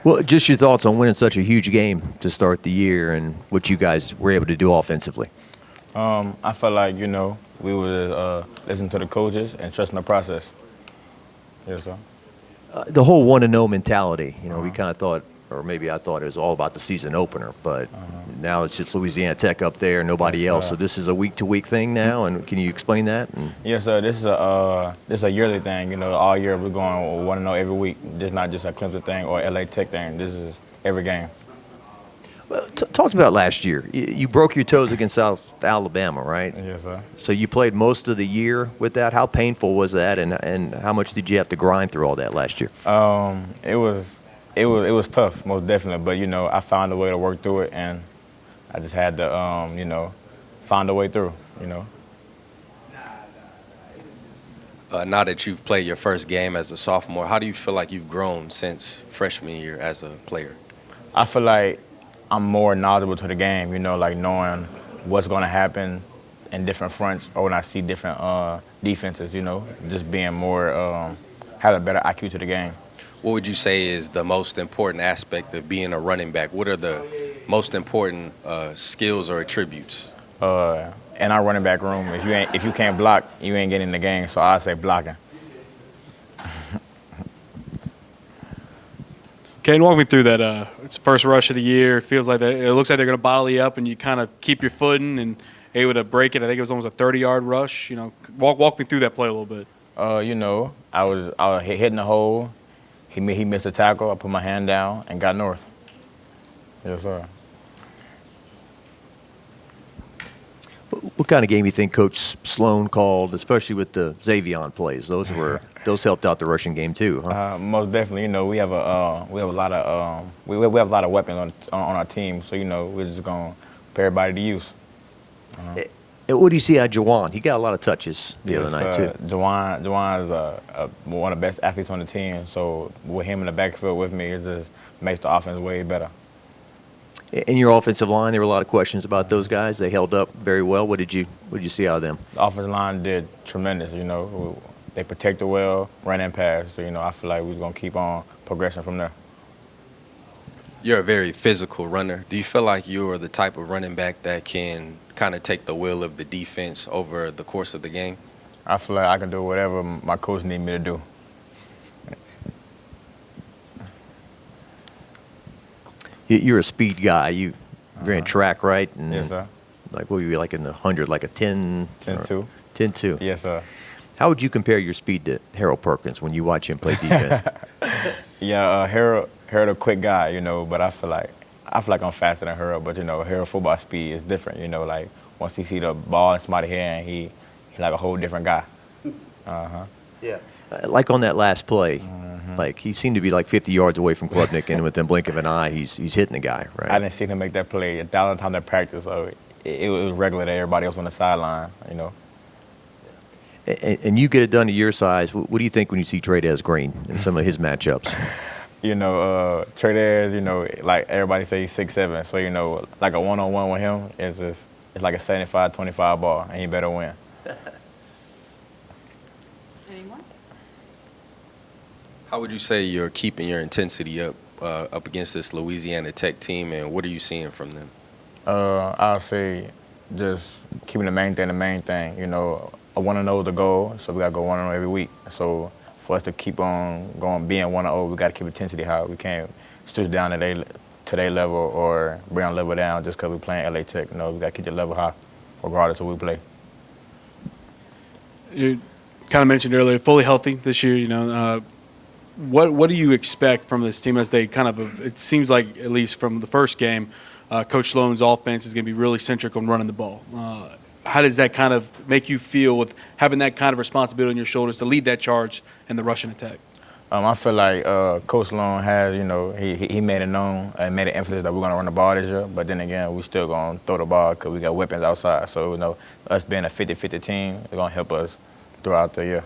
Well, just your thoughts on winning such a huge game to start the year and what you guys were able to do offensively. I felt like, we would listen to the coaches and trust in the process. Yes, sir. The whole 1-0 mentality, we kind of thought, or maybe I thought it was all about the season opener, but now it's just Louisiana Tech up there, nobody Yes, else. sir. So this is a week-to-week thing now, and can you explain that? Yes, sir. This is a yearly thing. All year we're going 1-0 every week. This is not just a Clemson thing or LA Tech thing. This is every game. Well, talk about last year. You broke your toes against South Alabama, right? Yes, sir. So you played most of the year with that. How painful was that, and how much did you have to grind through all that last year? It was tough, most definitely. But I found a way to work through it, and I just had to find a way through. Now that you've played your first game as a sophomore, how do you feel like you've grown since freshman year as a player? I feel like I'm more knowledgeable to the game. Like knowing what's going to happen in different fronts, or when I see different defenses. Just being more having a better IQ to the game. What would you say is the most important aspect of being a running back? What are the most important skills or attributes? In our running back room, if you can't block, you ain't getting in the game. So I say blocking. Caden, walk me through that. It's first rush of the year. It feels like it looks like they're going to bottle you up, and you kind of keep your footing and able to break it. I think it was almost a 30-yard rush. Walk me through that play a little bit. I was hitting the hole. He missed a tackle. I put my hand down and got north. Yes, sir. What kind of game you think Coach Sloan called, especially with the Xavion plays? Those helped out the rushing game too, huh? Most definitely. We have a lot of weapons on our team. So we're just gonna put everybody to use. What do you see out of Jawan? He got a lot of touches the other night too. Jawan is one of the best athletes on the team. So with him in the backfield with me, it just makes the offense way better. In your offensive line, there were a lot of questions about those guys. They held up very well. What did you see out of them? The offensive line did tremendous. They protected well, ran and passed. So I feel like we're gonna keep on progressing from there. You're a very physical runner. Do you feel like you're the type of running back that can kind of take the will of the defense over the course of the game? I feel like I can do whatever my coach needs me to do. You're a speed guy. You ran track, right? And Yes, sir. Like, what were you like in the 100, like a 10? 10-2. 10-2. Yes, sir. How would you compare your speed to Harold Perkins when you watch him play defense? Yeah, Harold a quick guy, but I feel like I'm faster than Harold. But Harold football speed is different. Like once he see the ball in somebody's hand, he like a whole different guy. Yeah. Like on that last play, like he seemed to be like 50 yards away from Klubnik, and within the blink of an eye, he's hitting the guy, right? I didn't see him make that play 1,000 times in practice, so it was regular to everybody else on the sideline. And you get it done to your size. What do you think when you see Trey Green in some of his matchups? Trey Ayers, like everybody say he's 6'7", so like a one-on-one with him it's like a 75-25 ball, and he better win. Any more? How would you say you're keeping your intensity up against this Louisiana Tech team, and what are you seeing from them? I'll say just keeping the main thing. I want to know the goal, so we got to go 1-0 every week. So for us to keep on going, being 1-0, we got to keep intensity high. We can't stoop down to their level or bring our level down just because we're playing LA Tech. We got to keep the level high regardless of who we play. You kind of mentioned earlier, fully healthy this year. What do you expect from this team as they kind of? It seems like at least from the first game, Coach Sloan's offense is going to be really centric on running the ball. How does that kind of make you feel with having that kind of responsibility on your shoulders to lead that charge in the rushing attack? I feel like Coach Sloan has, he made it known and made an emphasis that we're going to run the ball this year. But then again, we still going to throw the ball because we got weapons outside. So, us being a 50-50 team is going to help us throughout the year.